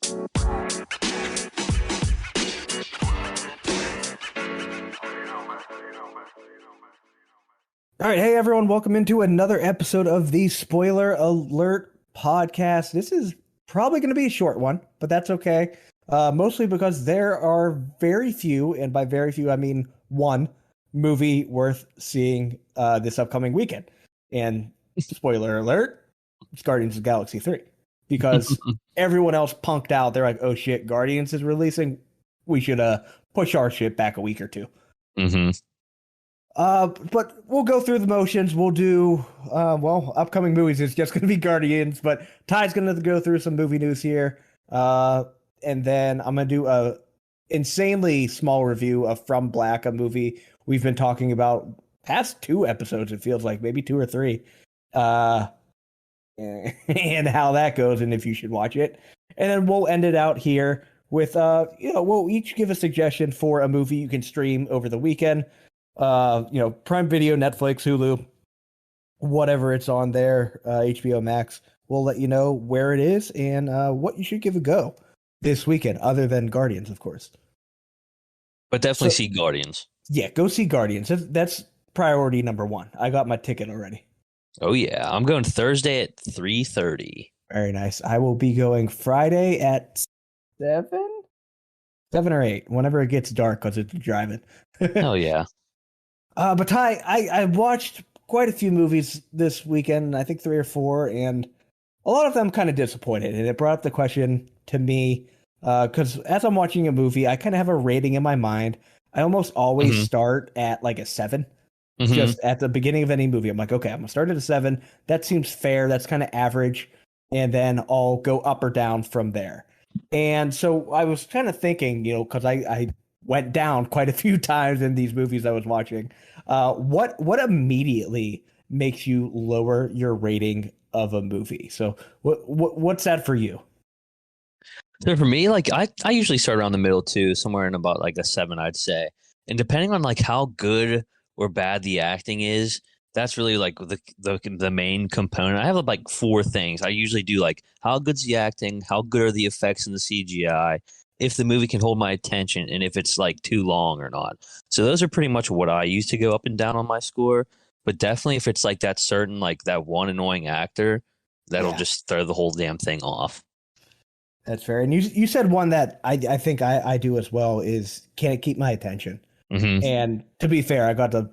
All right, hey everyone, welcome into another episode of the Spoiler Alert podcast. This is probably going to be a short one, but that's okay. Mostly because there are very few, and by very few I mean one movie worth seeing this upcoming weekend. And spoiler alert, it's Guardians of the Galaxy 3. Because everyone else punked out. They're like, oh shit, Guardians is releasing. We should push our shit back a week or two. Mm-hmm. But we'll go through the motions. We'll do, upcoming movies is just going to be Guardians, but Ty's going to go through some movie news here. And then I'm going to do a insanely small review of From Black, a movie we've been talking about past 2 episodes. It feels like maybe 2 or 3. And how that goes and if you should watch it. And then we'll end it out here with, we'll each give a suggestion for a movie you can stream over the weekend. Prime Video, Netflix, Hulu, whatever it's on there, HBO Max. We'll let you know where it is and what you should give a go this weekend, other than Guardians, of course. But definitely see Guardians. Yeah, go see Guardians. That's priority number 1. I got my ticket already. Oh, yeah. I'm going Thursday at 3:30. Very nice. I will be going Friday at 7 or 8, whenever it gets dark, because it's driving. Hell yeah. But Ty, I watched quite a few movies this weekend, I think 3 or 4, and a lot of them kind of disappointed. And it brought up the question to me, because as I'm watching a movie, I kind of have a rating in my mind. I almost always start at like a 7. Just at the beginning of any movie, I'm like, okay, I'm going to start at a 7. That seems fair. That's kind of average. And then I'll go up or down from there. And so I was kind of thinking, because I went down quite a few times in these movies I was watching. What immediately makes you lower your rating of a movie? So what's that for you? So for me, like I usually start around the middle too, somewhere in about like a 7, I'd say. And depending on like how good or bad the acting is, that's really like the main component. I have like 4 things. I usually do like how good's the acting, how good are the effects and the CGI, if the movie can hold my attention, and if it's like too long or not. So those are pretty much what I use to go up and down on my score. But definitely if it's like that certain, like that one annoying actor, that'll just throw the whole damn thing off. That's fair. And you said one that I think I do as well is, can it keep my attention? And to be fair, I got the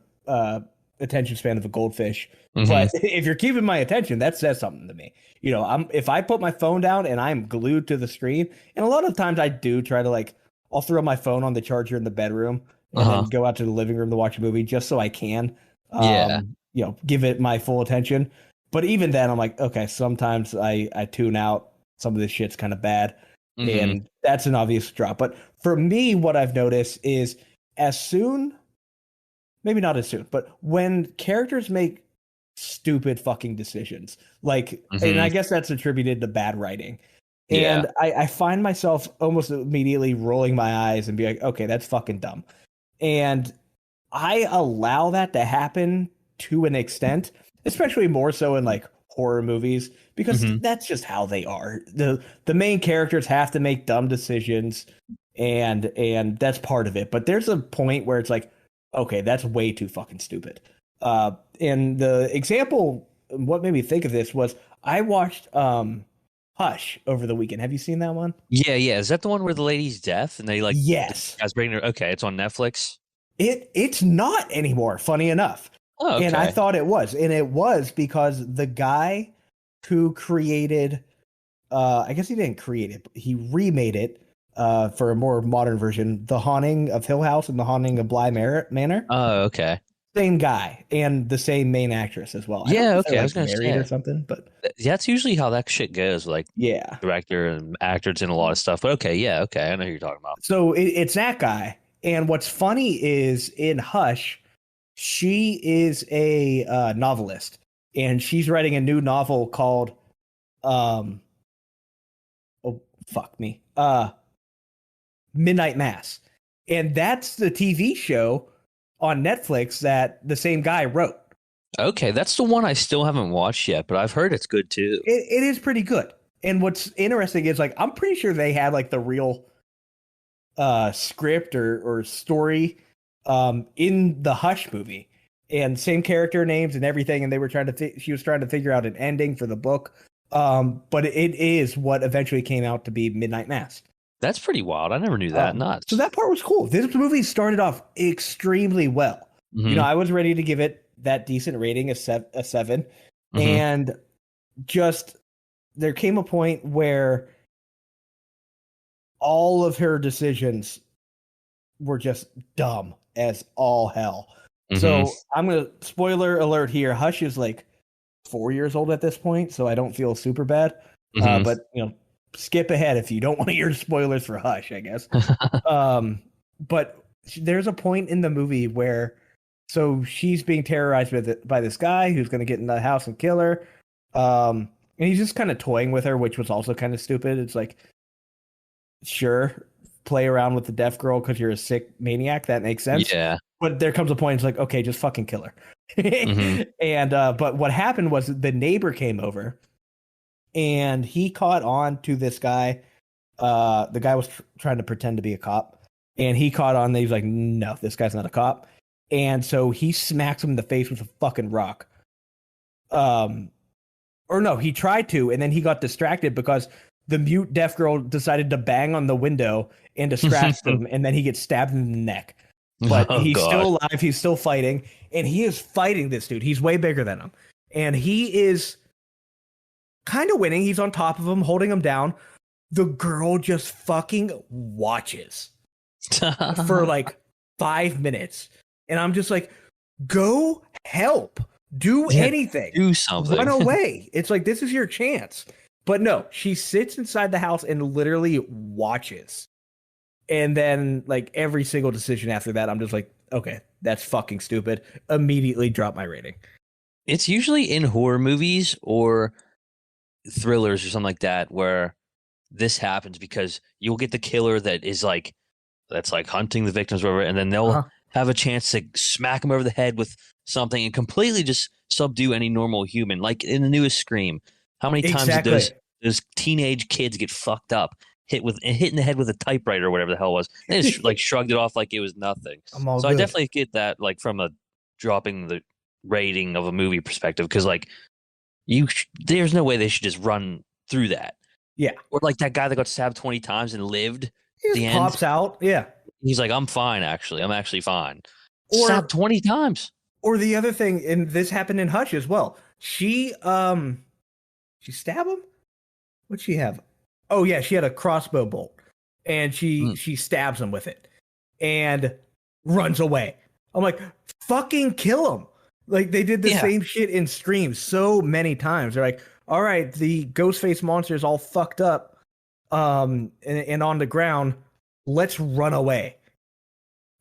attention span of a goldfish. But if you're keeping my attention, that says something to me. If I put my phone down and I'm glued to the screen, and a lot of times I do try to I'll throw my phone on the charger in the bedroom and then go out to the living room to watch a movie just so I can, give it my full attention. But even then, I'm like, okay, sometimes I tune out. Some of this shit's kind of bad, and that's an obvious drop. But for me, what I've noticed is maybe not as soon, but when characters make stupid fucking decisions, and I guess that's attributed to bad writing. And I find myself almost immediately rolling my eyes and be like, okay, that's fucking dumb. And I allow that to happen to an extent, especially more so in horror movies, because that's just how they are. The main characters have to make dumb decisions, and that's part of it. But there's a point where it's like, okay, that's way too fucking stupid. And the example, what made me think of this was I watched Hush over the weekend. Have you seen that one? Yeah. Is that the one where the lady's deaf and they Yes. Guys bringing her? Okay, it's on Netflix. It's not anymore. Funny enough. Oh, okay. And I thought it was, and it was because the guy who created, I guess he didn't create it, but he remade it for a more modern version, The Haunting of Hill House and The Haunting of Bly Manor. Oh, okay. Same guy and the same main actress as well. Yeah, okay. I was going gonna to say or something, but that's usually how that shit goes. Director and actors and a lot of stuff. But okay, I know who you're talking about. So it's that guy. And what's funny is in Hush, she is a novelist, and she's writing a new novel called Midnight Mass. And that's the TV show on Netflix that the same guy wrote. Okay, that's the one I still haven't watched yet, but I've heard it's good too. It is pretty good. And what's interesting is like I'm pretty sure they had like the real script or story in the Hush movie, and same character names and everything, and they were trying to she was trying to figure out an ending for the book. But it is what eventually came out to be Midnight Mass. That's pretty wild. I never knew that. Nuts. So that part was cool. This movie started off extremely well. Mm-hmm. You know, I was ready to give it that decent rating, a 7, mm-hmm. and just there came a point where all of her decisions were just dumb as all hell. Mm-hmm. So I'm gonna spoiler alert here. Hush is like 4 years old at this point, so I don't feel super bad. Mm-hmm. But you know, skip ahead if you don't want to hear spoilers for Hush, I guess. But there's a point in the movie where so she's being terrorized by this guy who's going to get in the house and kill her. And he's just kind of toying with her, which was also kind of stupid. It's like, sure, play around with the deaf girl because you're a sick maniac. That makes sense. Yeah. But there comes a point, it's like, okay, just fucking kill her. Mm-hmm. And but what happened was the neighbor came over and he caught on to this guy. The guy was trying to pretend to be a cop. And he caught on. He's like, no, this guy's not a cop. And so he smacks him in the face with a fucking rock. Or no, he tried to, and then he got distracted because the mute deaf girl decided to bang on the window and distract him, and then he gets stabbed in the neck. But he's still alive. He's still fighting, and he is fighting this dude. He's way bigger than him, and he is kind of winning. He's on top of him, holding him down. The girl just fucking watches for like 5 minutes. And I'm just like, go help. Do anything. Do something. Run away. It's like, this is your chance. But no, she sits inside the house and literally watches. And then, like, every single decision after that, I'm just like, okay, that's fucking stupid. Immediately drop my rating. It's usually in horror movies or thrillers or something like that where this happens because you'll get the killer that's like hunting the victims or whatever, and then they'll have a chance to smack him over the head with something and completely just subdue any normal human. Like in the newest Scream, how many times did those teenage kids get fucked up, hit in the head with a typewriter or whatever the hell it was, and just like shrugged it off like it was nothing. So good. I definitely get that, like from a dropping the rating of a movie perspective, because like there's no way they should just run through that. Yeah, or like that guy that got stabbed 20 times and lived. He just pops out. Yeah. He's like, I'm fine, actually. I'm actually fine. Or stabbed 20 times. Or the other thing, and this happened in Hush as well. She stabbed him? What'd she have? Oh, yeah, she had a crossbow bolt. And she stabs him with it. And runs away. I'm like, fucking kill him. Like, they did the same shit in Scream so many times. They're like, all right, the Ghostface monster is all fucked up and on the ground. Let's run away.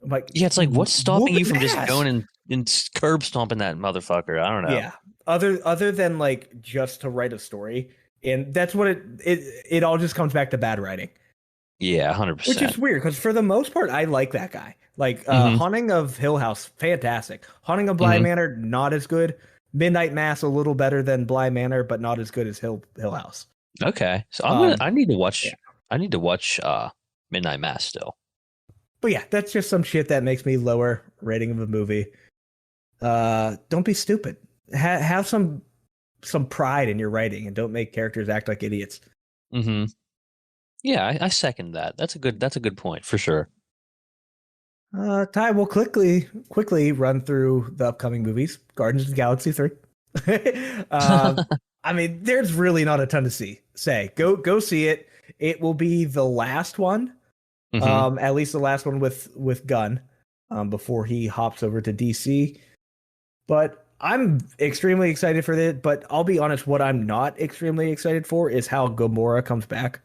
I'm like, yeah, it's like, what's stopping you from just going and curb stomping that motherfucker? I don't know. Yeah, other than like just to write a story, and that's what it all just comes back to bad writing. Yeah, 100%. Which is weird because for the most part, I like that guy. Like Haunting of Hill House, fantastic. Haunting of Bly Manor, not as good. Midnight Mass, a little better than Bly Manor, but not as good as Hill House. Okay, so I need to watch. Yeah. I need to watch Midnight Mass still. But yeah, that's just some shit that makes me lower rating of a movie. Don't be stupid. Have some pride in your writing, and don't make characters act like idiots. Mm-hmm. Yeah, I second that. That's a good point for sure. Ty, we'll quickly run through the upcoming movies. Guardians of the Galaxy 3. I mean, there's really not a ton to say. Go see it. It will be the last one. At least the last one with Gunn, before he hops over to DC. But I'm extremely excited for it. But I'll be honest, what I'm not extremely excited for is how Gamora comes back.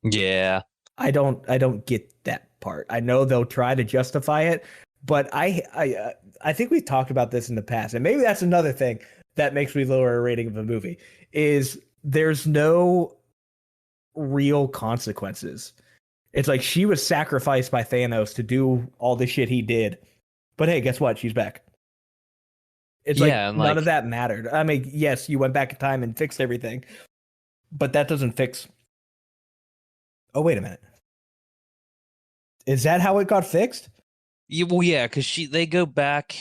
Yeah, I don't get that part. I know they'll try to justify it, but I think we've talked about this in the past, and maybe that's another thing that makes me lower a rating of a movie is there's no real consequences. It's like she was sacrificed by Thanos to do all the shit he did. But hey, guess what? She's back. It's like none of that mattered. I mean, yes, you went back in time and fixed everything. but that doesn't fix. Oh, wait a minute. Is that how it got fixed? Yeah, well, yeah, because they go back.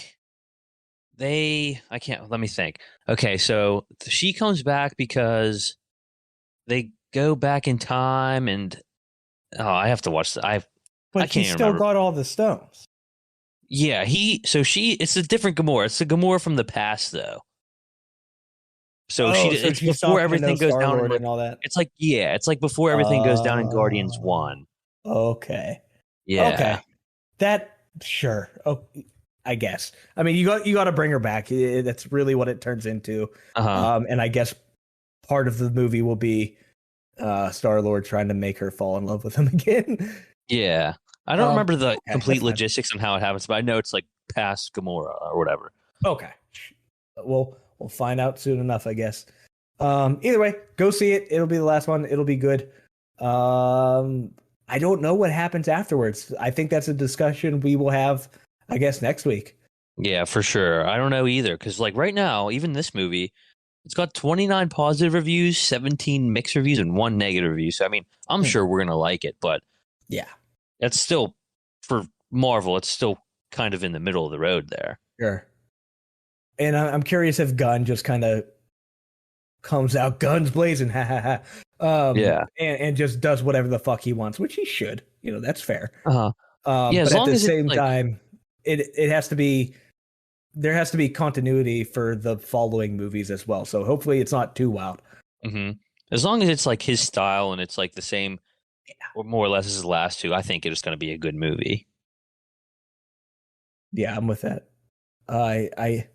I can't. Let me think. Okay, so she comes back because they go back in time, and I have to watch that. I But he can't even still remember. got all the stones. Yeah, it's a different Gamora. It's the Gamora from the past, though. So Oh, so it's she's before talking to no everything goes Star down in Lord like and all that. it's like before everything goes down in Guardians Uh, 1. okay. Yeah. Okay. That sure. Oh, I guess. I mean, you got to bring her back. That's really what it turns into. Uh-huh. And I guess part of the movie will be Star Lord trying to make her fall in love with him again. Yeah. I don't remember the Okay, complete that's fine. logistics on how it happens, but I know it's like past Gamora or whatever. Okay. We'll find out soon enough, I guess. Either way, go see it. It'll be the last one. It'll be good. I don't know what happens afterwards. I think that's a discussion we will have, I guess, next week. Yeah, for sure. I don't know either because like right now, even this movie, it's got 29 positive reviews, 17 mixed reviews, and one negative review. So I mean, I'm Hmm. sure we're gonna like it, but Yeah, it's still for Marvel. It's still kind of in the middle of the road there. sure. And I'm curious if Gunn just kind of comes out guns blazing, ha ha ha, Yeah. and just does whatever the fuck he wants, which he should. That's fair. Uh-huh. Yeah, But as at long the as it's same like time, it has to be there has to be continuity for the following movies as well. So hopefully it's not too wild. hmm as long as it's like his style and it's like the same or more or less as the last two, I think it is going to be a good movie. Yeah, I'm with that. I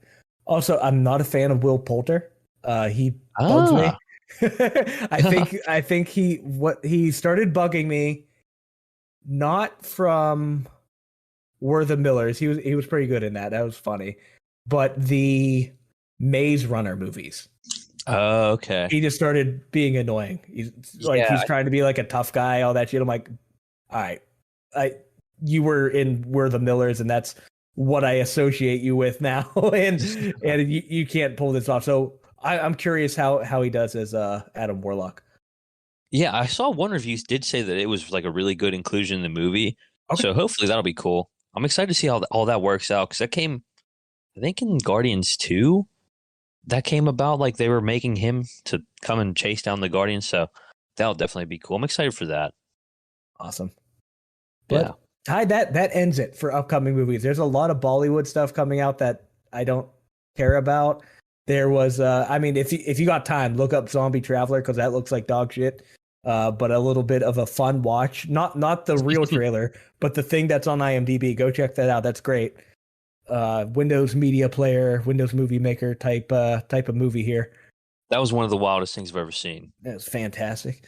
also I'm not a fan of Will Poulter. He bugs me. Ah. I think he started bugging me not from Were the Millers. He was pretty good in that. That was funny. But the Maze Runner movies. Oh, okay. He just started being annoying. He's Yeah. trying to be like a tough guy, all that shit. I'm like, all right, I you were in We're the Millers, and that's what I associate you with now, and you can't pull this off. So I'm curious how he does as Adam Warlock. Yeah, I saw one review did say that it was like a really good inclusion in the movie. Okay. So hopefully that'll be cool. I'm excited to see how all that works out because that came, I think, in Guardians 2. That came about like they were making him to come and chase down the Guardians. So that'll definitely be cool. I'm excited for that. Awesome. Yeah. But Ty, that ends it for upcoming movies. There's a lot of Bollywood stuff coming out that I don't care about. There was, I mean, if you got time, look up Zombie Traveler because that looks like dog shit. But a little bit of a fun watch. Not the real trailer, but the thing that's on IMDb. Go check that out. That's great. Windows Media Player, Windows Movie Maker type of movie here. That was one of the wildest things I've ever seen. That was fantastic.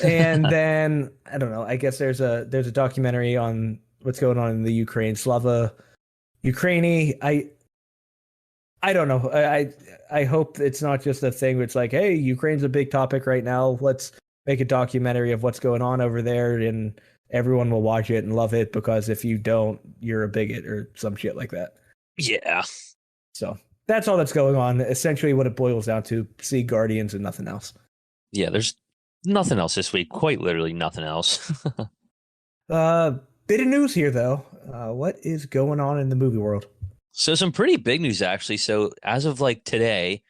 And then I don't know. I guess there's a documentary on what's going on in the Ukraine, Slava Ukraini. I don't know. I hope it's not just a thing where it's like, hey, Ukraine's a big topic right now. Let's make a documentary of what's going on over there, and everyone will watch it and love it because if you don't, you're a bigot or some shit like that. Yeah. So that's all that's going on. Essentially, what it boils down to: see Guardians and nothing else. Yeah, there's nothing else this week. Quite literally nothing else. Bit of news here, though. What is going on in the movie world? So some pretty big news actually. So as of like today,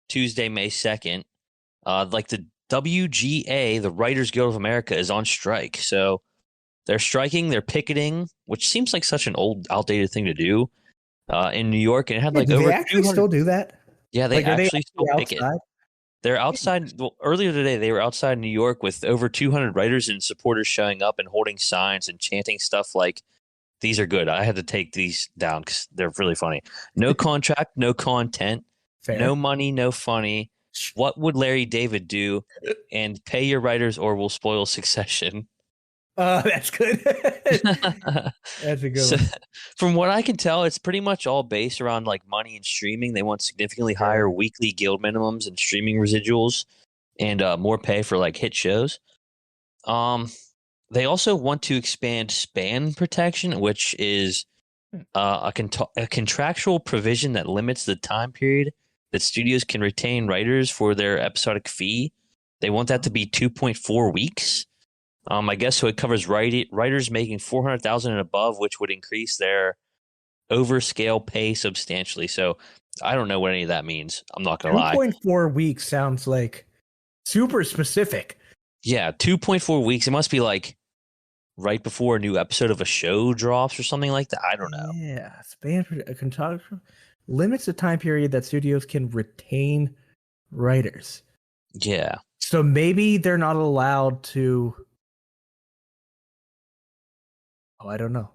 Tuesday, May 2nd, like the WGA, the Writers Guild of America, is on strike. So they're striking, they're picketing, which seems like such an old, outdated thing to do in New York. And it had like Do over they actually 200. still do that? Yeah, they Like, are they actually still picket. outside? They're outside. Well, earlier today, they were outside New York with over 200 writers and supporters showing up and holding signs and chanting stuff like, these are good. I had to take these down because they're really funny. No contract, no content, Fair. no money, no funny. What would Larry David do? And pay your writers or we'll spoil Succession. That's good. That's a good So, one. from what I can tell, it's pretty much all based around like money and streaming. They want significantly higher weekly guild minimums and streaming residuals and more pay for like hit shows. They also want to expand span protection, which is a contractual provision that limits the time period that studios can retain writers for their episodic fee. They want that to be 2.4 weeks. I guess so. It covers writers making 400,000 and above, which would increase their overscale pay substantially. So I don't know what any of that means. I'm not gonna lie. 2.4 weeks sounds like super specific. Yeah, 2.4 weeks. It must be like right before a new episode of a show drops or something like that. I don't know. Yeah, span limits the time period that studios can retain writers. Yeah. So maybe they're not allowed to. Oh, I don't know.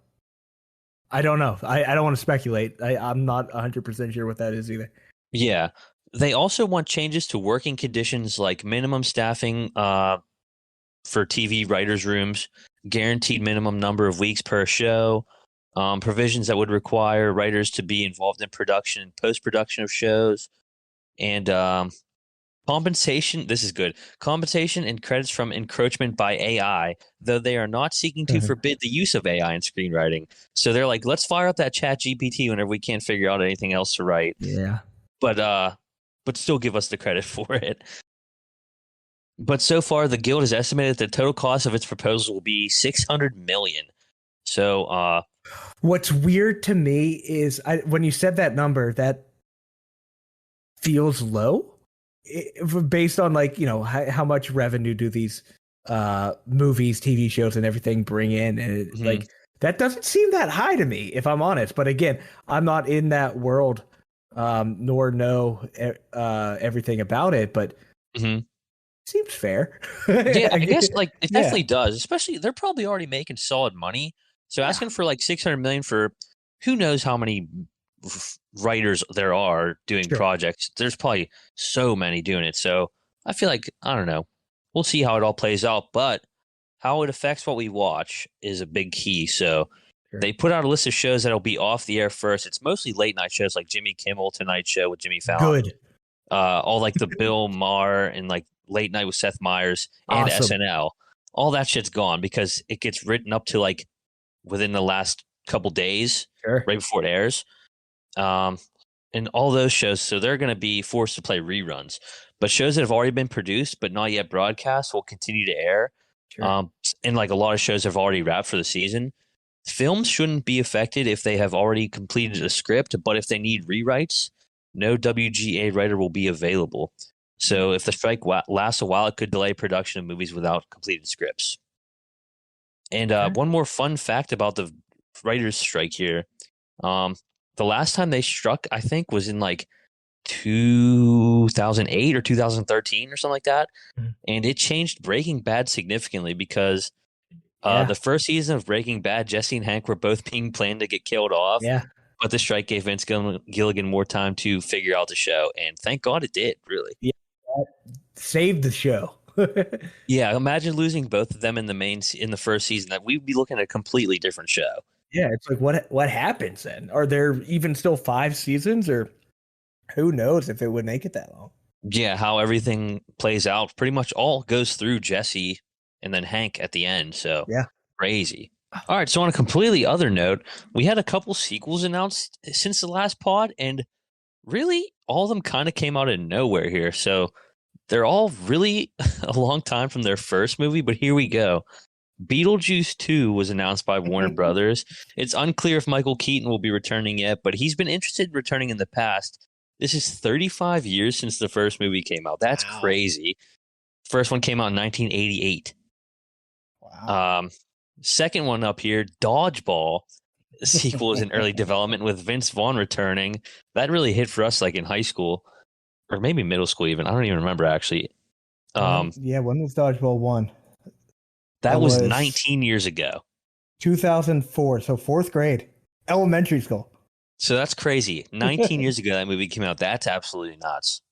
I don't know. I don't want to speculate. I'm not 100% sure what that is either. Yeah. They also want changes to working conditions like minimum staffing for TV writers' rooms, guaranteed minimum number of weeks per show, provisions that would require writers to be involved in production and post-production of shows, and compensation. This is good. Compensation and credits from encroachment by AI, though they are not seeking to forbid the use of AI in screenwriting. So they're like, let's fire up that Chat GPT whenever we can't figure out anything else to write. Yeah. But still give us the credit for it. But so far, the guild has estimated that the total cost of its proposal will be $600 million. So, what's weird to me is when you said that number, that feels low. Based on like how much revenue do these movies, TV shows, and everything bring in, and like that doesn't seem that high to me, if I'm honest. But again, I'm not in that world, nor know everything about it. But seems fair. Yeah, I guess like it definitely does. Especially they're probably already making solid money. So asking for like 600 million for who knows how many writers there are doing projects. There's probably so many doing it. So I feel like, I don't know, we'll see how it all plays out, but how it affects what we watch is a big key. So they put out a list of shows that'll be off the air first. It's mostly late night shows like Jimmy Kimmel Tonight Show with Jimmy Fallon. Good. All like the Bill Maher and like Late Night with Seth Meyers and SNL. All that shit's gone because it gets written up to like within the last couple days, right before it airs. And all those shows, so they're going to be forced to play reruns. But shows that have already been produced but not yet broadcast will continue to air. And like a lot of shows have already wrapped for the season. Films shouldn't be affected if they have already completed a script, but if they need rewrites, no WGA writer will be available. So if the strike lasts a while, it could delay production of movies without completed scripts. And one more fun fact about the writers' strike here. The last time they struck, I think, was in like 2008 or 2013 or something like that. And it changed Breaking Bad significantly because the first season of Breaking Bad, Jesse and Hank were both being planned to get killed off. Yeah. But the strike gave Vince Gilligan more time to figure out the show. And thank God it did, really. Yeah. Saved the show. Yeah, imagine losing both of them in the first season. That we'd be looking at a completely different show. Yeah, it's like what happens then? Are there even still 5 seasons, or who knows if it would make it that long? Yeah, how everything plays out pretty much all goes through Jesse and then Hank at the end. So crazy. All right, so on a completely other note, we had a couple sequels announced since the last pod, and really all of them kind of came out of nowhere here. So they're all really a long time from their first movie, but here we go. Beetlejuice 2 was announced by Warner Brothers. It's unclear if Michael Keaton will be returning yet, but he's been interested in returning in the past. This is 35 years since the first movie came out. That's crazy. First one came out in 1988. Wow. Second one up here, Dodgeball. The sequel is in early development with Vince Vaughn returning. That really hit for us like in high school or maybe middle school even. I don't even remember actually. When was Dodgeball 1? That was 19 years ago. 2004, so 4th grade. Elementary school. So that's crazy. 19 years ago that movie came out. That's absolutely nuts.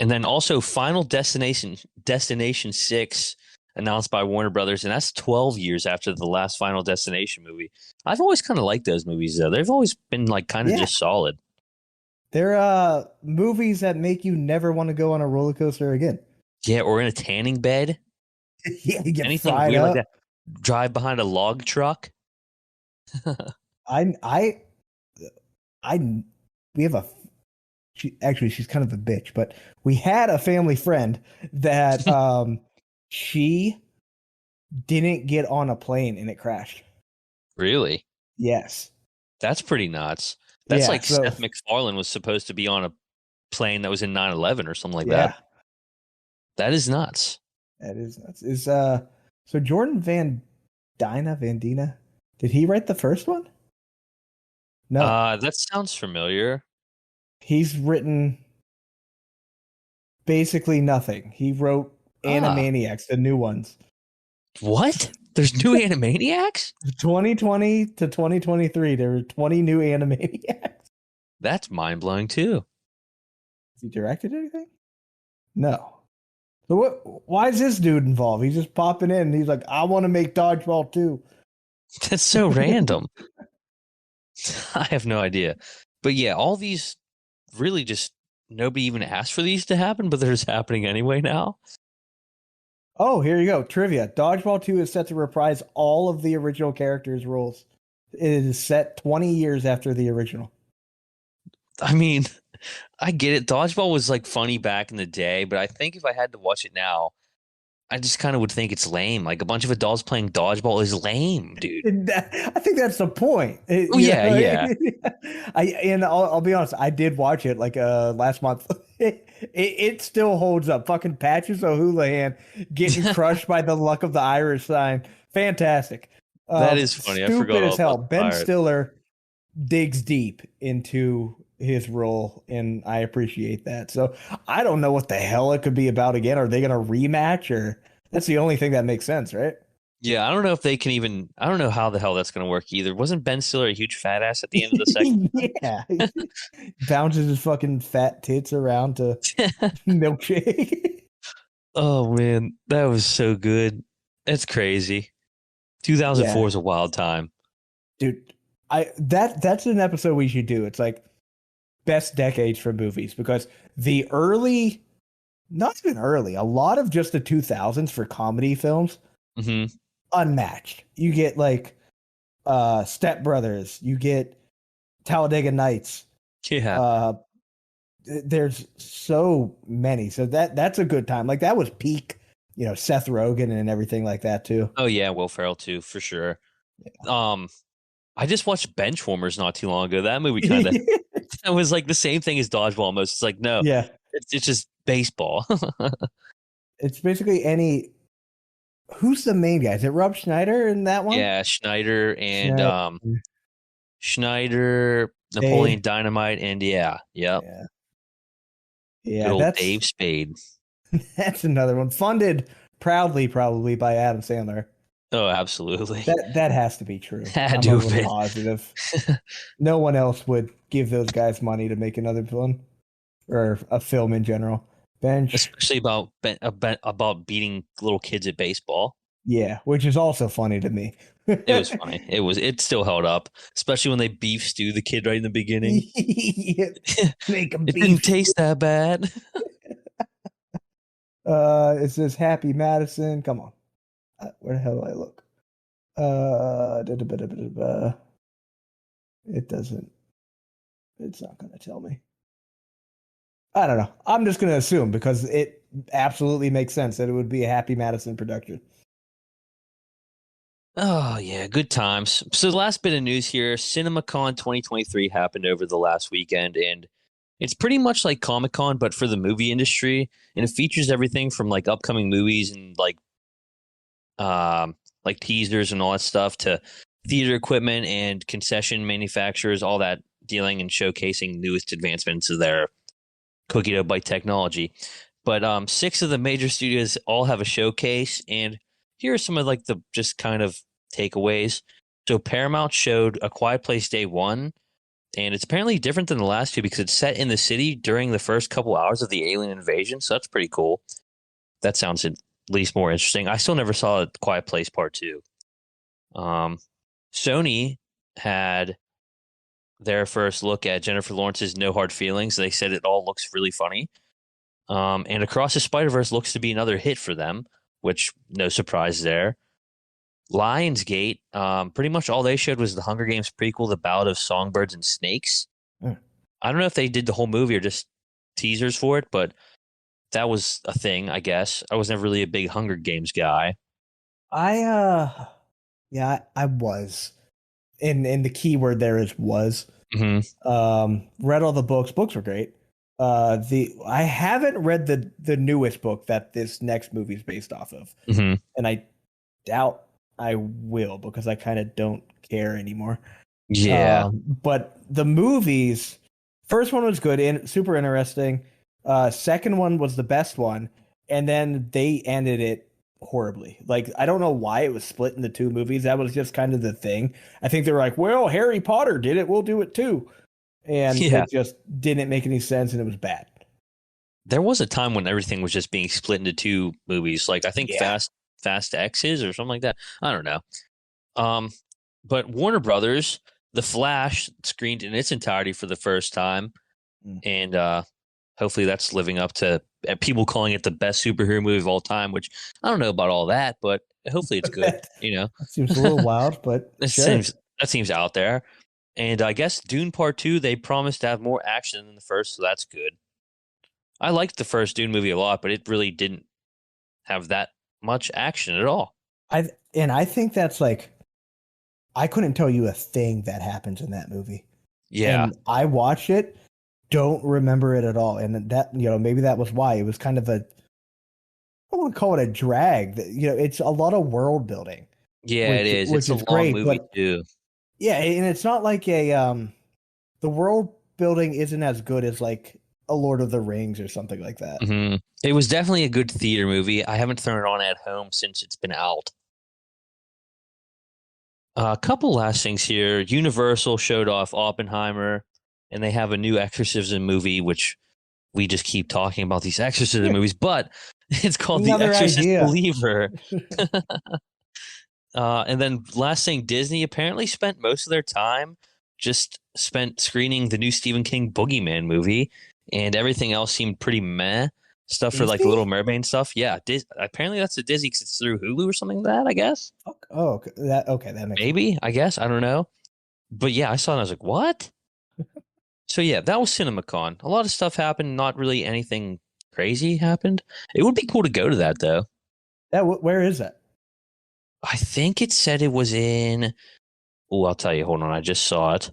And then also Final Destination 6 announced by Warner Brothers, and that's 12 years after the last Final Destination movie. I've always kind of liked those movies though. They've always been like kind of just solid. They're movies that make you never want to go on a roller coaster again. Yeah, or in a tanning bed. Yeah, you get anything fried weird up. like that. Drive behind a log truck. We have she's kind of a bitch, but we had a family friend that she didn't get on a plane and it crashed. Really? Yes. That's pretty nuts. That's Yeah. like So Seth MacFarlane was supposed to be on a plane that was in 9/11 or something like that. yeah, That is nuts. that is nuts. So Jordan Van Dina, did he write the first one? No. That sounds familiar. He's written basically nothing. He wrote Ah, Animaniacs, the new ones. what? There's new Animaniacs? 2020 to 2023, there were 20 new Animaniacs. That's mind blowing too. Has he directed anything? No. So what? Why is this dude involved? He's just popping in. And he's like, I want to make Dodgeball too. That's so random. I have no idea. But yeah, all these really just nobody even asked for these to happen, but they're just happening anyway now. Oh, here you go. Trivia. Dodgeball 2 is set to reprise all of the original characters' roles. It is set 20 years after the original. I mean, I get it. Dodgeball was like funny back in the day, but I think if I had to watch it now, I just kind of would think it's lame. Like a bunch of adults playing dodgeball is lame, dude. I think that's the point. Oh yeah, yeah. I'll be honest. I did watch it like last month. It still holds up. Fucking Patches O'Houlihan getting crushed by the luck of the Irish sign. Fantastic. That is funny. I Stupid forgot all as hell. about Ben Pirate. Stiller digs deep into his role, and I appreciate that. So I don't know what the hell it could be about again. Are they going to rematch, or that's the only thing that makes sense, right? Yeah, I don't know if they can even. I don't know how the hell that's going to work either. Wasn't Ben Stiller a huge fat ass at the end of the second? Yeah, bounces his fucking fat tits around to milkshake. Oh man, that was so good. That's crazy. 2004 Yeah, is a wild time. dude. That's an episode we should do. It's like best decades for movies because the early, not even early, a lot of just the 2000s for comedy films, Hmm. unmatched. You get like Step Brothers, you get Talladega Nights. Yeah. There's so many. So that's a good time. Like that was peak, Seth Rogen and everything like that too. Oh yeah, Will Ferrell too, for sure. I just watched Benchwarmers not too long ago. That movie kind of it was like the same thing as Dodgeball almost. It's like no, Yeah. it's just baseball. It's basically who's the main guy? Is it Rob Schneider in that one? Yeah, Schneider and Schneider. Schneider, Napoleon Spade. Dynamite, and yep. Yeah. Good Yeah, old Dave Spade. that's another one. Funded proudly probably by Adam Sandler. Oh, absolutely. That has to be true. Had I'm to have almost been. positive. No one else would give those guys money to make another film or a film in general. Bench. Especially about beating little kids at baseball. Yeah, which is also funny to me. It was funny. It still held up, especially when they beef stew the kid right in the beginning. Yeah, make him It beef. didn't taste that bad. It says Happy Madison. Come on. Where the hell do I look? It doesn't. It's not going to tell me. I don't know. I'm just going to assume because it absolutely makes sense that it would be a Happy Madison production. Oh yeah, good times. So the last bit of news here, CinemaCon 2023 happened over the last weekend, and it's pretty much like Comic-Con, but for the movie industry, and it features everything from like upcoming movies and like teasers and all that stuff to theater equipment and concession manufacturers, all that dealing and showcasing newest advancements of their cookie dough bite technology. But 6 of the major studios all have a showcase, and here are some of like the just kind of takeaways. So Paramount showed A Quiet Place Day 1, and it's apparently different than the last two because it's set in the city during the first couple hours of the alien invasion, so that's pretty cool. That sounds at least more interesting. I still never saw Quiet Place Part 2. Sony had their first look at Jennifer Lawrence's No Hard Feelings. They said it all looks really funny. And Across the Spider-Verse looks to be another hit for them, which no surprise there. Lionsgate, pretty much all they showed was the Hunger Games prequel, The Ballad of Songbirds and Snakes. I don't know if they did the whole movie or just teasers for it, but that was a thing, I guess. I was never really a big Hunger Games guy. I yeah, I was. And the key word there is was. Hmm. Read all the books. Books were great. The I haven't read the newest book that this next movie is based off of, Hmm. and I doubt I will because I kind of don't care anymore. Yeah. But the movies, first one was good and super interesting. Second one was the best one, and then they ended it horribly. Like I don't know why it was split into two movies. That was just kind of the thing. I think they were like, "Well, Harry Potter did it. We'll do it too." And Yeah. it just didn't make any sense, and it was bad. There was a time when everything was just being split into two movies. Like I think Yeah. Fast X is or something like that. I don't know. Um, but Warner Brothers, The Flash screened in its entirety for the first time, Mm. and hopefully that's living up to people calling it the best superhero movie of all time. Which I don't know about all that, but hopefully it's good. That You know, seems a little wild, but that sure. seems out there. And I guess Dune Part Two, they promised to have more action than the first, so that's good. I liked the first Dune movie a lot, but it really didn't have that much action at all. I think that's like I couldn't tell you a thing that happens in that movie. Yeah, And I watched it, don't remember it at all. And that, maybe that was why it was kind of a I don't want to call it a drag. It's a lot of world building, yeah, it which is. which It's a is long great, movie but too. yeah, and it's not like the world building isn't as good as like a Lord of the Rings or something like that. Hmm. It was definitely a good theater movie. I haven't thrown it on at home since it's been out. A couple last things here. Universal showed off Oppenheimer, and they have a new Exorcism movie, which we just keep talking about these Exorcism movies, but it's called The Another Exorcist idea. Believer. And then last thing, Disney apparently spent most of their time just spent screening the new Stephen King Boogeyman movie, and everything else seemed pretty meh. Stuff for like the Little Disney? Mermaid and stuff. Yeah, apparently that's a Disney 'cause it's through Hulu or something like that, I guess. Oh, okay, that makes sense. Maybe, I guess. I don't know. But yeah, I saw it and I was like, what? So yeah, that was CinemaCon. A lot of stuff happened, not really anything crazy happened. It would be cool to go to that though. Where is that? I think it said it was in. Oh, I'll tell you. Hold on, I just saw it.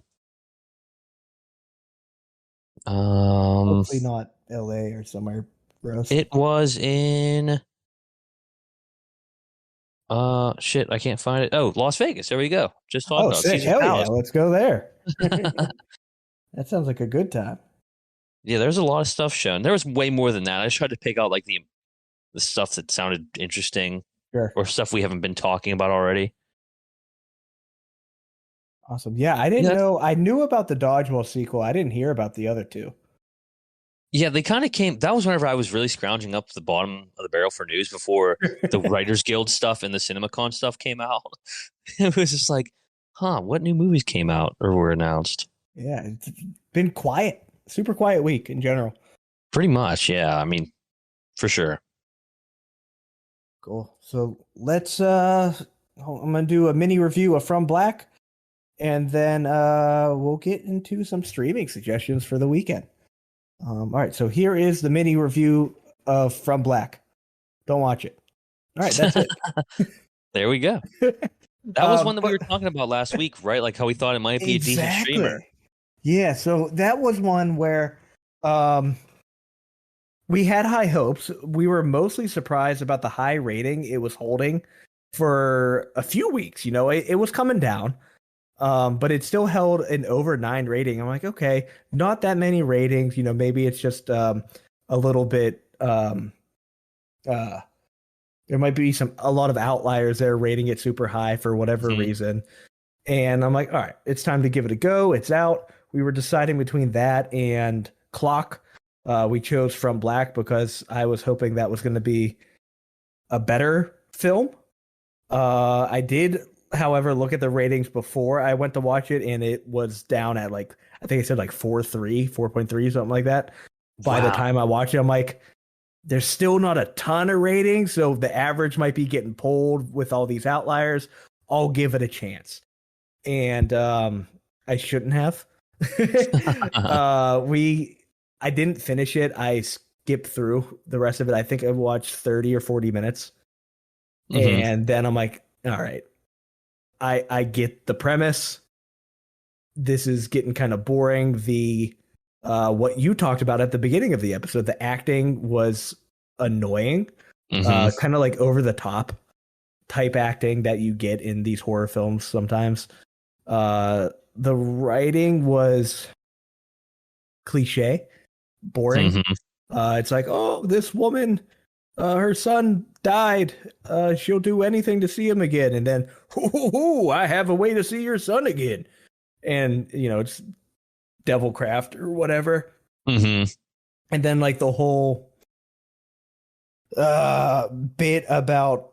Hopefully not L.A. or somewhere gross. It was in. Shit, I can't find it. Oh, Las Vegas. There we go. Just talked Oh, about sick! Caesar Hell yeah, Palace. let's go there. That sounds like a good time. Yeah, there's a lot of stuff shown. There was way more than that. I just tried to pick out like the stuff that sounded interesting Sure. or stuff we haven't been talking about already. Awesome. Yeah, I didn't Yeah, know. I knew about the Dodgeball sequel. I didn't hear about the other two. yeah, they kind of came. That was whenever I was really scrounging up the bottom of the barrel for news before the Writers Guild stuff and the CinemaCon stuff came out. It was just like, huh, what new movies came out or were announced? Yeah, it's been quiet. Super quiet week in general. Pretty much, yeah. I mean, for sure. Cool. So let's I'm gonna do a mini review of From Black, and then we'll get into some streaming suggestions for the weekend. All right, so here is the mini review of From Black. Don't watch it. All right, that's it. There we go. That was one that we But were talking about last week, right? Like how we thought it might be a decent streamer. exactly. Yeah, so that was one where um we had high hopes. We were mostly surprised about the high rating it was holding for a few weeks. It was coming down, but it still held an over 9 rating. I'm like, okay, not that many ratings. Maybe it's just a little bit. There might be a lot of outliers there rating it super high for whatever reason. And I'm like, all right, it's time to give it a go. It's out. We were deciding between that and Clock. We chose From Black because I was hoping that was going to be a better film. I did, however, look at the ratings before I went to watch it, and it was down at like, I think I said like 4.3, something like that. By the time I watched it, I'm like, there's still not a ton of ratings, so the average might be getting pulled with all these outliers. I'll give it a chance. And I shouldn't have. I didn't finish it. I skipped through the rest of it. I think I watched 30 or 40 minutes. Mm-hmm. And then I'm like, all right, I get the premise. This is getting kind of boring. The what you talked about at the beginning of the episode, the acting was annoying, Mm-hmm. kind of like over the top type acting that you get in these horror films sometimes. The writing was cliche, boring. Mm-hmm. It's like, oh, this woman, her son died. She'll do anything to see him again. And then, I have a way to see your son again. And, it's Devilcraft or whatever. Mm-hmm. And then, like, the whole bit about,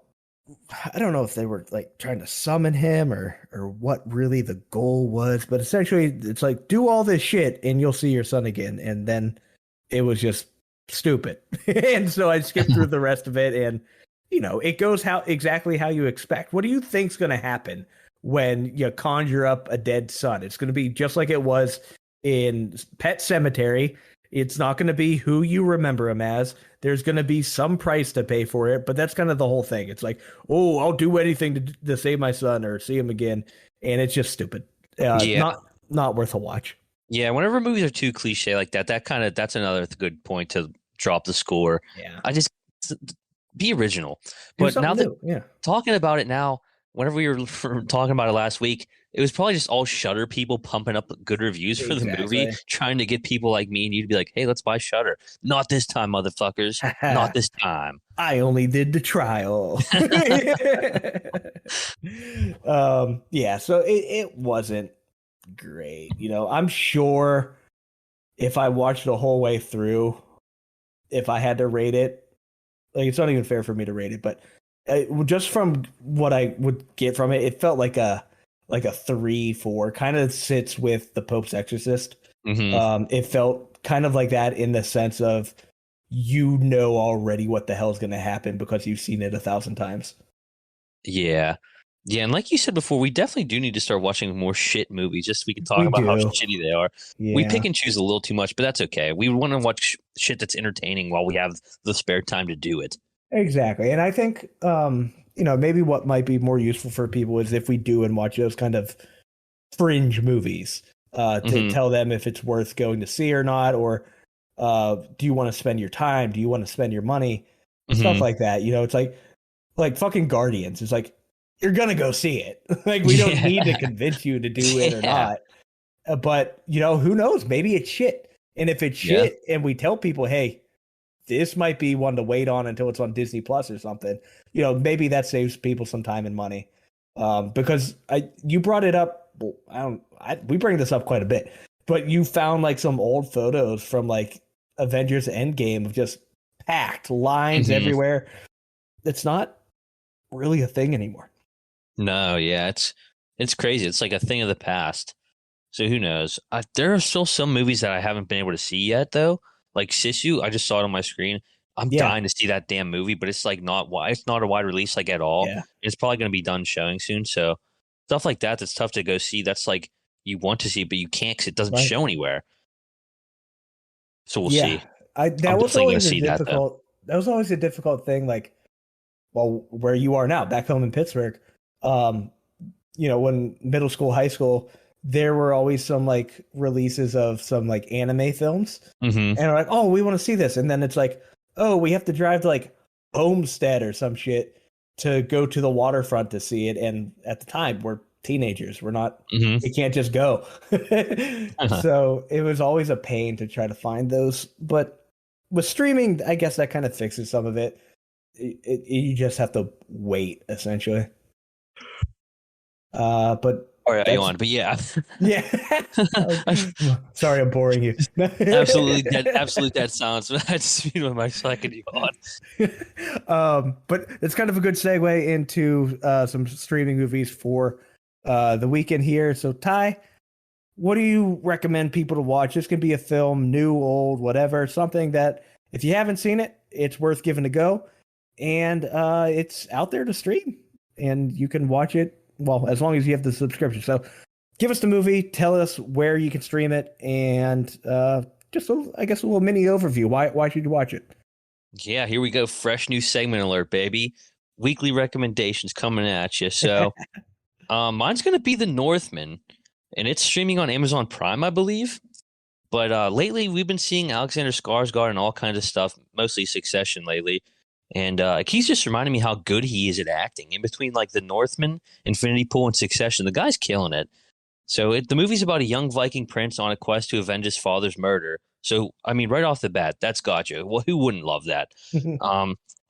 I don't know if they were like trying to summon him or what really the goal was, but essentially it's like, do all this shit and you'll see your son again. And then it was just stupid. And so I skipped through the rest of it, and it goes exactly how you expect. What do you think's going to happen when you conjure up a dead son? It's going to be just like it was in Pet Cemetery. It's not going to be who you remember him as. There's going to be some price to pay for it, but that's kind of the whole thing. It's like, oh, I'll do anything to save my son or see him again, and it's just stupid. Yeah. Not worth a watch. Yeah, whenever movies are too cliche like that, that's another good point to drop the score. Yeah, I just be original. do But now something that new. Yeah, talking about it now, whenever we were talking about it last week, it was probably just all Shutter people pumping up good reviews for the movie, exactly. trying to get people like me and you to be like, "Hey, let's buy Shutter." Not this time, motherfuckers. Not this time. I only did the trial. Yeah, so it wasn't great. I'm sure if I watched the whole way through, if I had to rate it, like, it's not even fair for me to rate it, but just from what I would get from it, it felt like a 3-4, kind of sits with The Pope's Exorcist. Mm-hmm. It felt kind of like that in the sense of, already what the hell's going to happen because you've seen it 1,000 times. Yeah. Yeah, and like you said before, we definitely do need to start watching more shit movies just so we can talk We about how do. shitty they are. We Yeah, pick and choose a little too much, but that's okay. We want to watch shit that's entertaining while we have the spare time to do it. exactly. And I think, maybe what might be more useful for people is if we do and watch those kind of fringe movies, to Mm-hmm. tell them if it's worth going to see or not, or do you want to spend your time? Do you want to spend your money? Stuff Mm-hmm. like that. It's like fucking Guardians. It's like, you're gonna go see it. Like, we don't need to convince you to do it or Yeah. not. But who knows? Maybe it's shit. And if it's Yeah. shit, and we tell people, hey, this might be one to wait on until it's on Disney Plus or something, maybe that saves people some time and money. Because you brought it up. We bring this up quite a bit, but you found like some old photos from like Avengers Endgame of just packed lines Mm-hmm. everywhere. It's not really a thing anymore. No, yeah, it's crazy. It's like a thing of the past. So who knows? There are still some movies that I haven't been able to see yet, though. Like Sisu, I just saw it on my screen. I'm Yeah, dying to see that damn movie, but it's like not wide. It's not a wide release like at all. yeah, It's probably going to be done showing soon. So stuff like that that's tough to go see. That's like you want to see, but you can't because it doesn't right. show anywhere. So we'll Yeah, see. that I'm was definitely going to always a see that though. difficult. That was always a difficult thing. Like, well, where you are now, back home in Pittsburgh, um, when middle school, high school, there were always some like releases of some like anime films, Mm-hmm. and we're like, oh, we want to see this, and then it's like, oh, we have to drive to like Homestead or some shit to go to the waterfront to see it, and at the time we're teenagers, we're not, Mm-hmm. we can't just go. So it was always a pain to try to find those, but with streaming, I guess that kind of fixes some of it. You just have to wait essentially. But All right, you that's, on? But yeah, yeah. Sorry, I'm boring you. absolutely dead silence. I just my mic so I could yawn. But it's kind of a good segue into some streaming movies for the weekend here. So, Ty, what do you recommend people to watch? This could be a film, new, old, whatever, something that if you haven't seen it, it's worth giving a go. And it's out there to stream, and you can watch it, well, as long as you have the subscription. So, give us the movie, tell us where you can stream it, and just I guess a little mini overview. Why should you watch it? Yeah, here we go. Fresh new segment alert, baby. Weekly recommendations coming at you. So, mine's gonna be The Northman, and it's streaming on Amazon Prime, I believe. But lately, we've been seeing Alexander Skarsgård and all kinds of stuff, mostly Succession lately. And he's just reminding me how good he is at acting. In between like The Northman, Infinity Pool, and Succession, the guy's killing it. So the movie's about a young Viking prince on a quest to avenge his father's murder. So I mean, right off the bat, that's gotcha. Well, who wouldn't love that?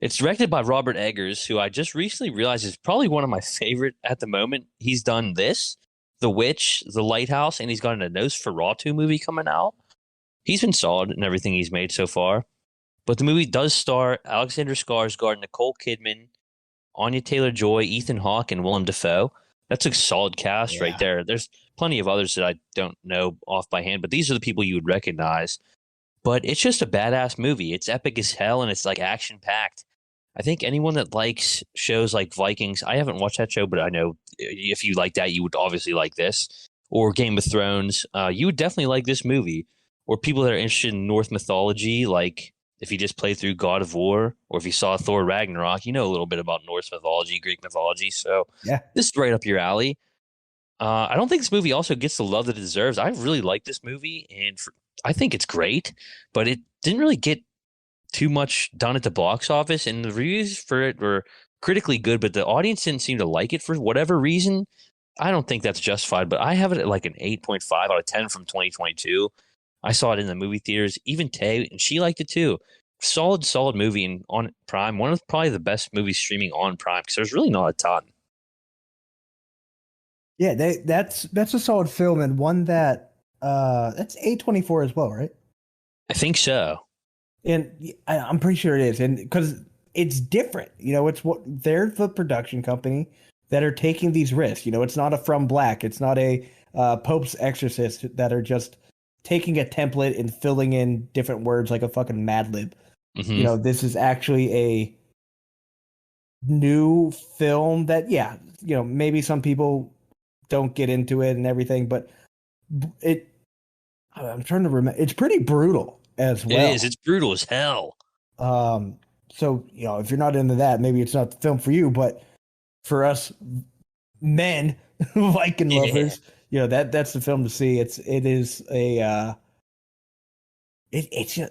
It's directed by Robert Eggers, who I just recently realized is probably one of my favorite at the moment. He's done this, The Witch, The Lighthouse, and he's got a Nosferatu movie coming out. He's been solid in everything he's made so far. But the movie does star Alexander Skarsgård, Nicole Kidman, Anya Taylor-Joy, Ethan Hawke, and Willem Dafoe. That's a solid cast right there. There's plenty of others that I don't know off by hand, but these are the people you would recognize. But it's just a badass movie. It's epic as hell, and it's like action-packed. I think anyone that likes shows like Vikings, I haven't watched that show, but I know if you like that, you would obviously like this. Or Game of Thrones, you would definitely like this movie. Or people that are interested in Norse mythology, like if you just played through God of War, or if you saw Thor Ragnarok, you know a little bit about Norse mythology, Greek mythology. So this is right up your alley. I don't think this movie also gets the love that it deserves. I really like this movie, and I think it's great, but it didn't really get too much done at the box office, and the reviews for it were critically good, but the audience didn't seem to like it for whatever reason. I don't think that's justified, but I have it at like an 8.5 out of 10 from 2022. I saw it in the movie theaters. Even Tay, and she liked it too. Solid movie, and on Prime, one of probably the best movies streaming on Prime because there's really not a ton. Yeah, that's a solid film, and one that that's A24 as well, right? I think so. And I'm pretty sure it is, and because it's different, it's what they're the production company that are taking these risks. It's not a From Black, it's not a Pope's Exorcist that are just taking a template and filling in different words like a fucking Mad Lib. Mm-hmm. This is actually a new film that, maybe some people don't get into it and everything, but I'm trying to remember. It's pretty brutal as well. It is. It's brutal as hell. So, if you're not into that, maybe it's not the film for you, but for us men, Viking lovers, that's the film to see. It's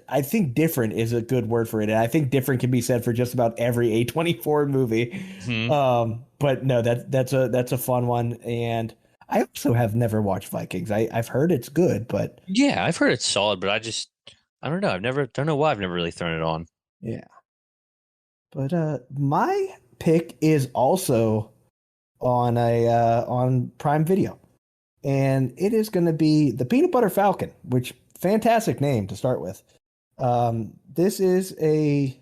I think different is a good word for it. And I think different can be said for just about every A24 movie. Mm-hmm. But no, that's a fun one. And I also have never watched Vikings. I've heard it's good, but yeah, I've heard it's solid, but I don't know. Don't know why I've never really thrown it on. Yeah. But my pick is also on Prime Video. And it is going to be The Peanut Butter Falcon, which fantastic name to start with. This is I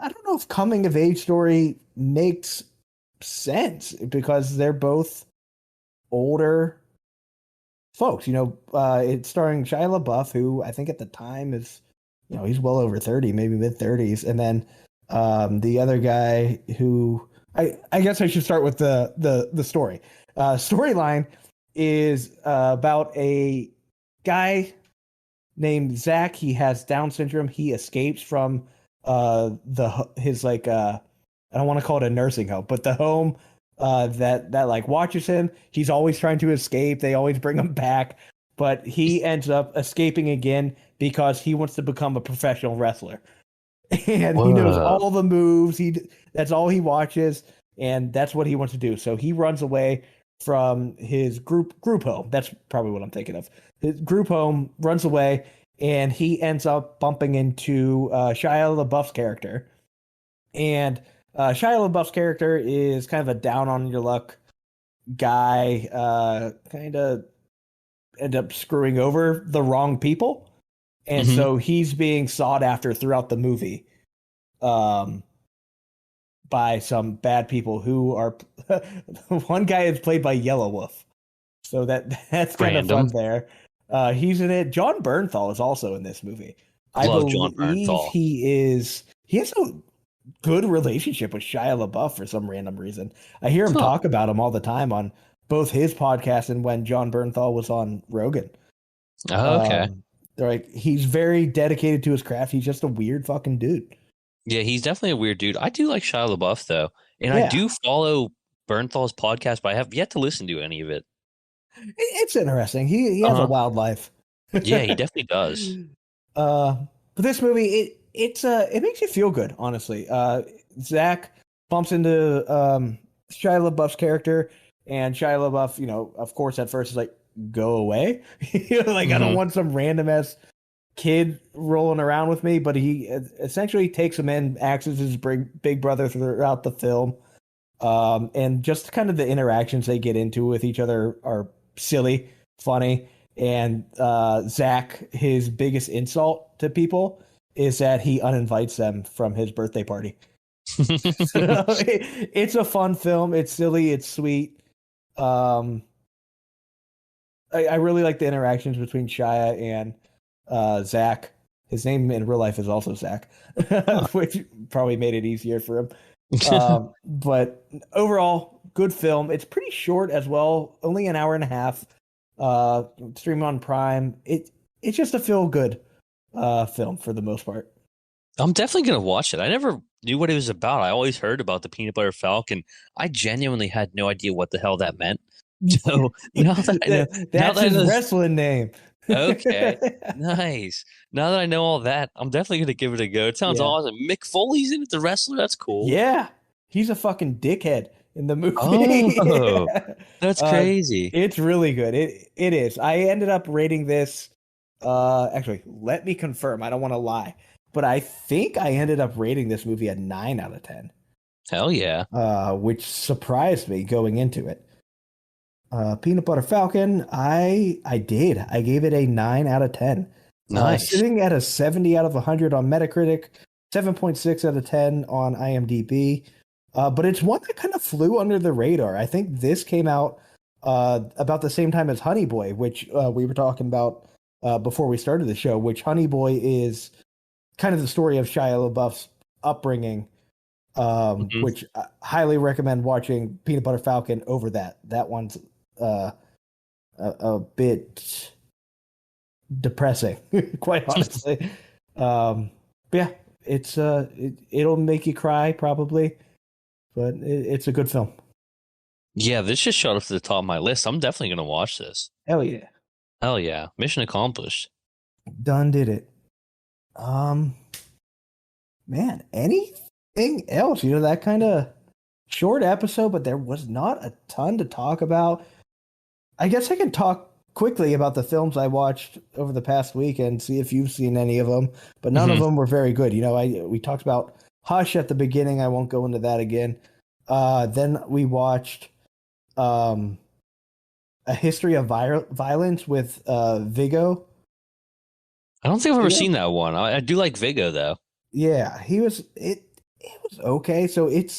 don't know if coming of age story makes sense because they're both older folks. It's starring Shia LaBeouf, who I think at the time is, he's well over 30, maybe mid 30s. And then the other guy who I guess I should start with the story. Storyline is about a guy named Zach. He has Down syndrome. He escapes from his like I don't want to call it a nursing home, but the home that like watches him. He's always trying to escape. They always bring him back, but he ends up escaping again because he wants to become a professional wrestler. And he knows all the moves. That's all he watches, and that's what he wants to do. So he runs away from his group home. That's probably what I'm thinking of. His group home, runs away, and he ends up bumping into Shia LaBeouf's character. And Shia LaBeouf's character is kind of a down on your luck guy, kind of end up screwing over the wrong people. And so he's being sought after throughout the movie by some bad people who are one guy is played by Yellow Wolf. So that's kind of fun there. He's in it. John Bernthal is also in this movie. I believe he has a good relationship with Shia LaBeouf for some random reason. I hear him talk about him all the time on both his podcasts and when John Bernthal was on Rogan. Oh, okay. They're like, he's very dedicated to his craft. He's just a weird fucking dude. Yeah, he's definitely a weird dude. I do like Shia LaBeouf though, and I Yeah, do follow Bernthal's podcast, but I have yet to listen to any of it. it's interesting. He has a Uh-huh. wild life. Yeah, he definitely does. But this movie, it makes you feel good, honestly. Zach bumps into Shia LaBeouf's character, and Shia LaBeouf, of course, at first is like, "Go away," like I don't Hmm. want some random ass kid rolling around with me. But he essentially takes him in, acts as his big brother throughout the film, and just kind of the interactions they get into with each other are silly, funny. And Zach, his biggest insult to people is that he uninvites them from his birthday party. So it's a fun film. It's silly. It's sweet. Um, I really like the interactions between Shia and Zach. His name in real life is also Zach, which probably made it easier for him. But overall, good film. It's pretty short as well, only an hour and a half. Streaming on Prime. It's just a feel good film for the most part. I'm definitely gonna watch it. I never knew what it was about. I always heard about the Peanut Butter Falcon. I genuinely had no idea what the hell that meant. So now that I know, now That's that I his know, wrestling name. okay, nice. Now that I know all that, I'm definitely gonna give it a go. It sounds Yeah. awesome. Mick Foley's in it, the wrestler. That's cool. Yeah. He's a fucking dickhead in the movie. Oh, that's uh, crazy. it's really good. It is. I ended up rating this. Actually, let me confirm. I don't want to lie, but I think I ended up rating this movie a 9 out of 10. Hell yeah. Which surprised me going into it. Peanut Butter Falcon, I did. I gave it a 9 out of 10. Nice. Sitting at a 70 out of 100 on Metacritic, 7.6 out of 10 on IMDb. But it's one that kind of flew under the radar. I think this came out about the same time as Honey Boy, which we were talking about before we started the show, which Honey Boy is kind of the story of Shia LaBeouf's upbringing, Mhm. which I highly recommend watching Peanut Butter Falcon over that. That one's a bit depressing, quite honestly. But yeah, it'll make you cry probably, but it's a good film. Yeah, this just shot up to the top of my list. I'm definitely gonna watch this. Hell yeah, Hell yeah. Mission accomplished. done did it. Um, Man, anything else? That kind of short episode, but there was not a ton to talk about. I guess I can talk quickly about the films I watched over the past week and see if you've seen any of them, but none of Hmm. them were very good. We talked about Hush at the beginning. I won't go into that again. Then we watched um, A History of Violence with Viggo. I don't think I've ever Viggo? seen that one. I do like Vigo though. Yeah, it was okay. So it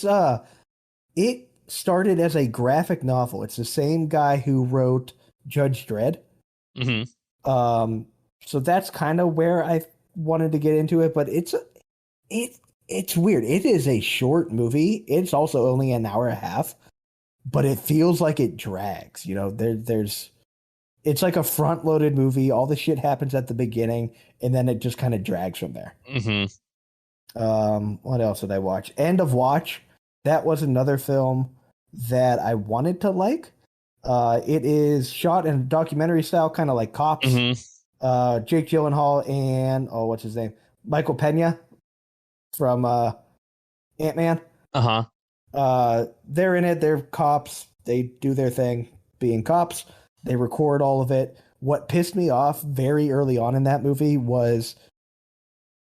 started as a graphic novel. It's the same guy who wrote Judge Dredd. Hmm. Um, so that's kind of where I wanted to get into it, but it it's weird. It is a short movie. It's also only an hour and a half, but it feels like it drags. There's it's like a front-loaded movie. All the shit happens at the beginning, and then it just kind of drags from there. Hmm. What else did I watch? End of Watch. That was another film that I wanted to like. It is shot in documentary style, kind of like Cops. Hmm. Jake Gyllenhaal and what's his name? Michael Pena from Ant-Man. Uh-huh. They're in it. They're cops. They do their thing being cops. They record all of it. What pissed me off very early on in that movie was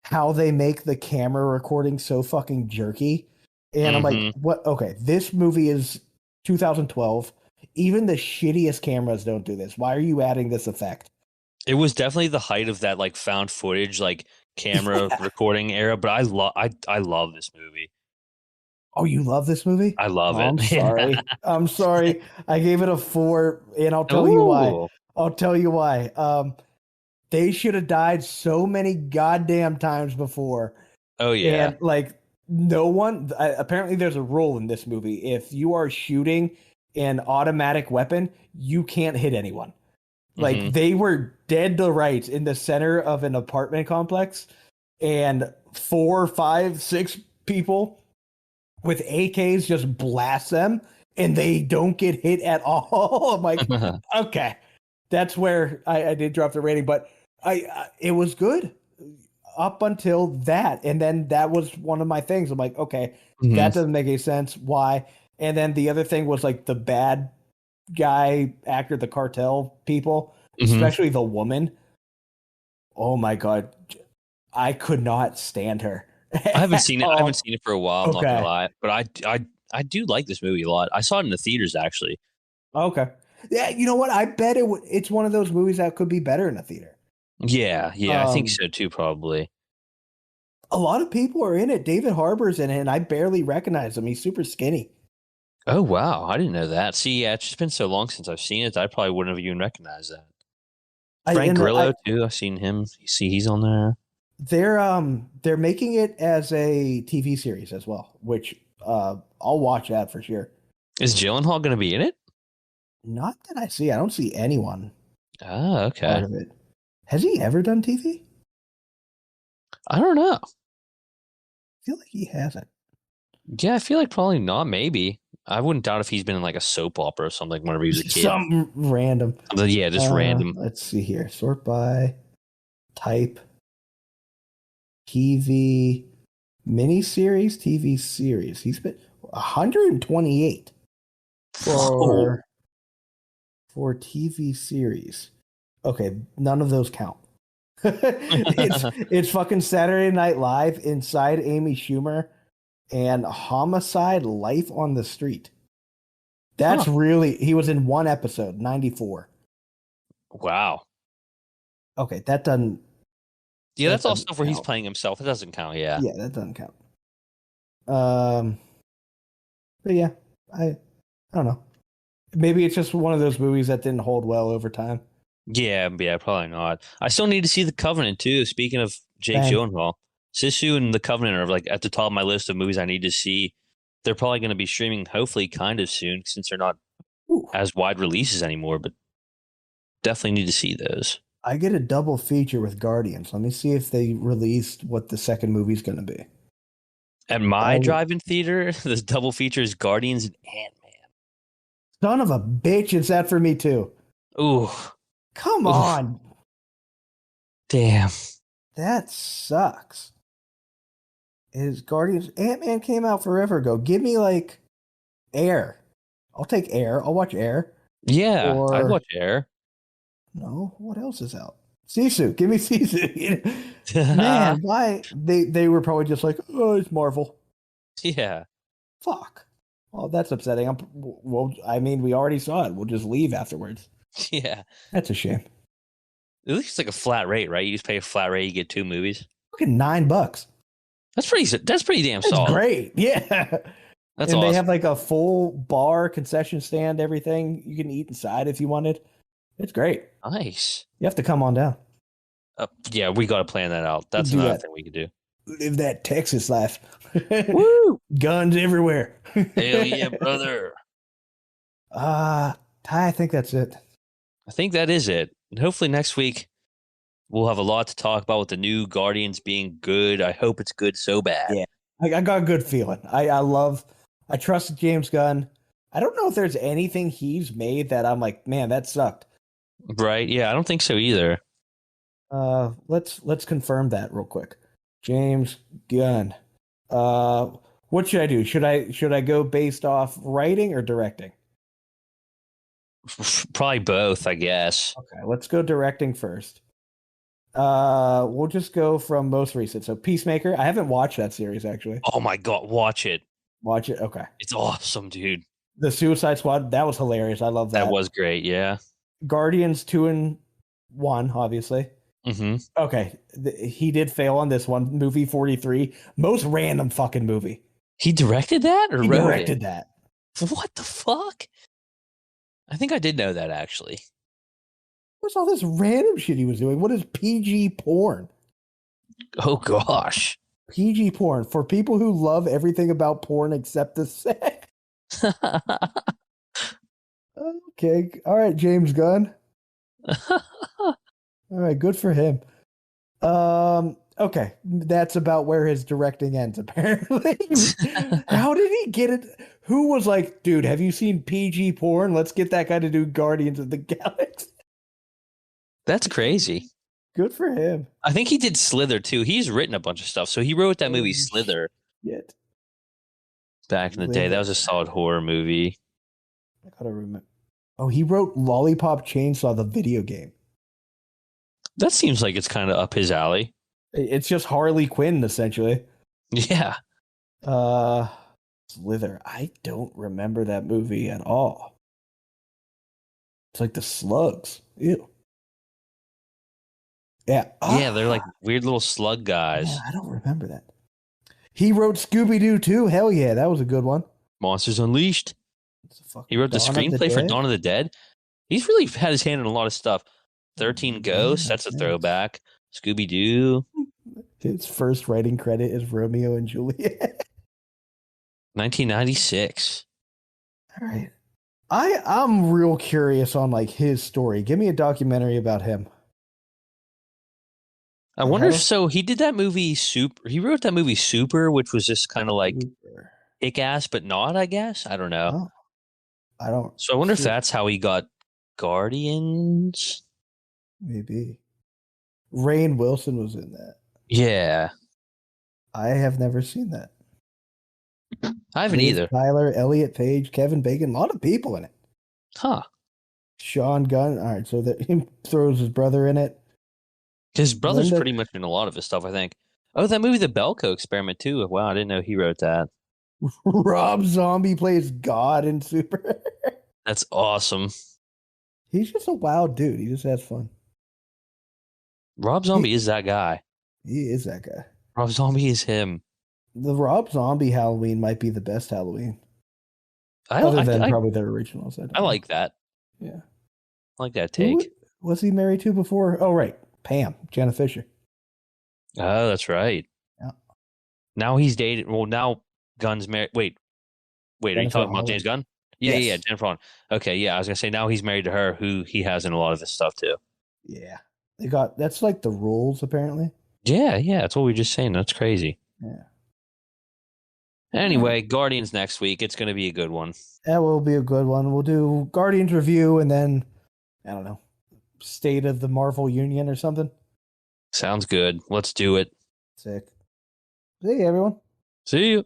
how they make the camera recording so fucking jerky. And I'm like, Hmm. what? Okay, this movie is 2012. Even the shittiest cameras don't do this. Why are you adding this effect? It was definitely the height of that like found footage, like camera Yeah. recording era, but I love this movie. Oh, you love this movie? I love Oh, it. I'm sorry. I'm sorry. I gave it a 4, and I'll tell you why. Ooh. I'll tell you why. They should have died so many goddamn times before. Oh yeah. And like no one apparently there's a rule in this movie. If you are shooting an automatic weapon, you can't hit anyone. Like Mm-hmm. they were dead to rights in the center of an apartment complex, and 4, 5, 6 people with AKs just blast them, and they don't get hit at all. I'm like, okay, that's where I did drop the rating, but it was good up until that, and then that was one of my things. I'm like, okay, Mm-hmm. that doesn't make any sense. Why? And then the other thing was like the bad guy actor, the cartel people, Mm-hmm. especially the woman. Oh my god, I could not stand her. I haven't seen it. I haven't Oh, seen it for a while. I'm not gonna okay, lie, but I do like this movie a lot. I saw it in the theaters actually. okay, yeah. You know what? I bet it's one of those movies that could be better in a theater. Yeah, yeah, I think Um, so too. Probably. a lot of people are in it. David Harbour's in it, and I barely recognize him. He's super skinny. Oh wow, I didn't know that. See, yeah, it's just been so long since I've seen it. I probably wouldn't have even recognized that. I Frank and I Grillo too. I've seen him. See, he's on there. they're making it as a TV series as well, which I'll watch that for sure. Is Gyllenhaal going to be in it? Not that I see. I don't see anyone Oh, part okay. of it. Has he ever done TV? I don't know. I feel like he hasn't. Yeah, I feel like probably not. Maybe. I wouldn't doubt if he's been in like a soap opera or something whenever he was a kid. Something random. But yeah, just random. Let's see here. Sort by type TV miniseries, TV series. He's been 128 Whoa. for TV series. Okay, none of those count. it's fucking Saturday Night Live, Inside Amy Schumer, and Homicide: Life on the Street. That's really, he was in one episode, 94. Wow. Okay, that doesn't Yeah, that's all doesn't stuff where he's count. playing himself. It doesn't count. Yeah. Yeah, that doesn't count. Um, but yeah, I don't know. Maybe it's just one of those movies that didn't hold well over time. Yeah, yeah, probably not. I still need to see The Covenant too. Speaking of Jake Same. Gyllenhaal, Sisu and The Covenant are like at the top of my list of movies I need to see. They're probably going to be streaming hopefully kind of soon since they're not Ooh, as wide releases anymore, but definitely need to see those. I get a double feature with Guardians. Let me see if they released what the second movie's going to be. At my Oh, drive-in theater, this double feature is Guardians and Ant-Man. son of a bitch, it's that for me too. Ooh, Come ooh, on. damn. That sucks. Is Guardians Ant-Man came out forever ago. Give me like Air. I'll take Air. I'll watch Air. Yeah, I'd Or watch Air. no, what else is out? Sisu. Give me Sisu. Man, why they were probably just like, oh, it's Marvel. Yeah, Fuck. Well, that's upsetting. Well, I mean, we already saw it. We'll just leave afterwards. yeah. That's a shame. At least it's like a flat rate, right? You just pay a flat rate, you get 2 movies. Fucking $9. That's pretty damn That's solid. great. Yeah. That's And they awesome. have like a full bar, concession stand, everything. You can eat inside if you wanted. It's great. Nice. You have to come on down. Yeah, we got to plan that out. That's Do another that. thing we could do. Live that Texas life. Woo! Guns everywhere. Hell yeah, brother. Ty, I think that's it. I think that is it. And hopefully next week we'll have a lot to talk about with the new Guardians being good. I hope it's good so bad. Yeah. I got a good feeling. I trust James Gunn. I don't know if there's anything he's made that I'm like, man, that sucked. Right? Yeah, I don't think so either. Let's confirm that real quick. James Gunn. What should I do? Should I go based off writing or directing? Probably both, I guess. Okay, let's go directing first. We'll just go from most recent. So Peacemaker. I haven't watched that series actually. Oh my god, watch it. Watch it. Okay. It's awesome, dude. The Suicide Squad. That was hilarious. I love that. That was great, yeah. Guardians 2 and 1, obviously. Mm-hmm. Okay, he did fail on this one. Movie 43, most random fucking movie. He directed that or He wrote directed it? that. What the fuck? I think I did know that actually. What's all this random shit he was doing? What is PG porn? Oh gosh. PG porn for people who love everything about porn except the sex. Okay. All right, James Gunn. All right, good for him. Okay, that's about where his directing ends, apparently. How did he get it? Who was like, dude, have you seen PG porn? Let's get that guy to do Guardians of the Galaxy. That's crazy. Good for him. I think he did Slither too. He's written a bunch of stuff. So he wrote that movie Slither back in the day. That was a solid horror movie. I gotta remember. Oh, he wrote Lollipop Chainsaw, the video game. That seems like it's kind of up his alley. It's just Harley Quinn, essentially. Yeah. Slither. I don't remember that movie at all. It's like the slugs. Ew. Yeah. Yeah, they're like weird little slug guys. Yeah, I don't remember that. He wrote Scooby-Doo too. Hell yeah, that was a good one. Monsters Unleashed. He wrote the screenplay for Dawn of the Dead. He's really had his hand in a lot of stuff. 13 Ghosts, that's a throwback. Scooby-Doo. His first writing credit is Romeo and Juliet. 1996. All right. I'm real curious on like his story. Give me a documentary about him. I wonder if so. He did that movie Super. He wrote that movie Super, which was just kind of like kick-ass, but not. I guess I don't know. Oh, I don't. So I wonder if that's how he got Guardians. Maybe. Rainn Wilson was in that. Yeah, I have never seen that. I haven't either. Tyler, Elliot Page, Kevin Bacon, a lot of people in it. Huh. Sean Gunn. All right, so he throws his brother in it. His brother's pretty much in a lot of his stuff, I think. Oh, that movie, The Belko Experiment, too. Wow, I didn't know he wrote that. Rob Zombie plays God in Super. That's awesome. He's just a wild dude. He just has fun. Rob Zombie is that guy. He is that guy. Rob Zombie is him. The Rob Zombie Halloween might be the best Halloween. Other than probably their originals. I like that. Yeah. I like that take. Who was he married to before? Oh, right. Pam, Jenna Fisher. Oh, that's right. Yeah. Now he's dated. Well, now Gunn's married. Wait, are you talking about James Gunn? Yeah, yes. Yeah, Jennifer Holland. Okay, yeah, I was gonna say now he's married to her, who he has in a lot of his stuff too. Yeah, that's like the rules apparently. Yeah, that's what we were just saying. That's crazy. Yeah. Anyway, Guardians next week. It's gonna be a good one. That will be a good one. We'll do Guardians review and then I don't know, State of the Marvel Union or something. Sounds good. Let's do it. Sick. See you, everyone. See you.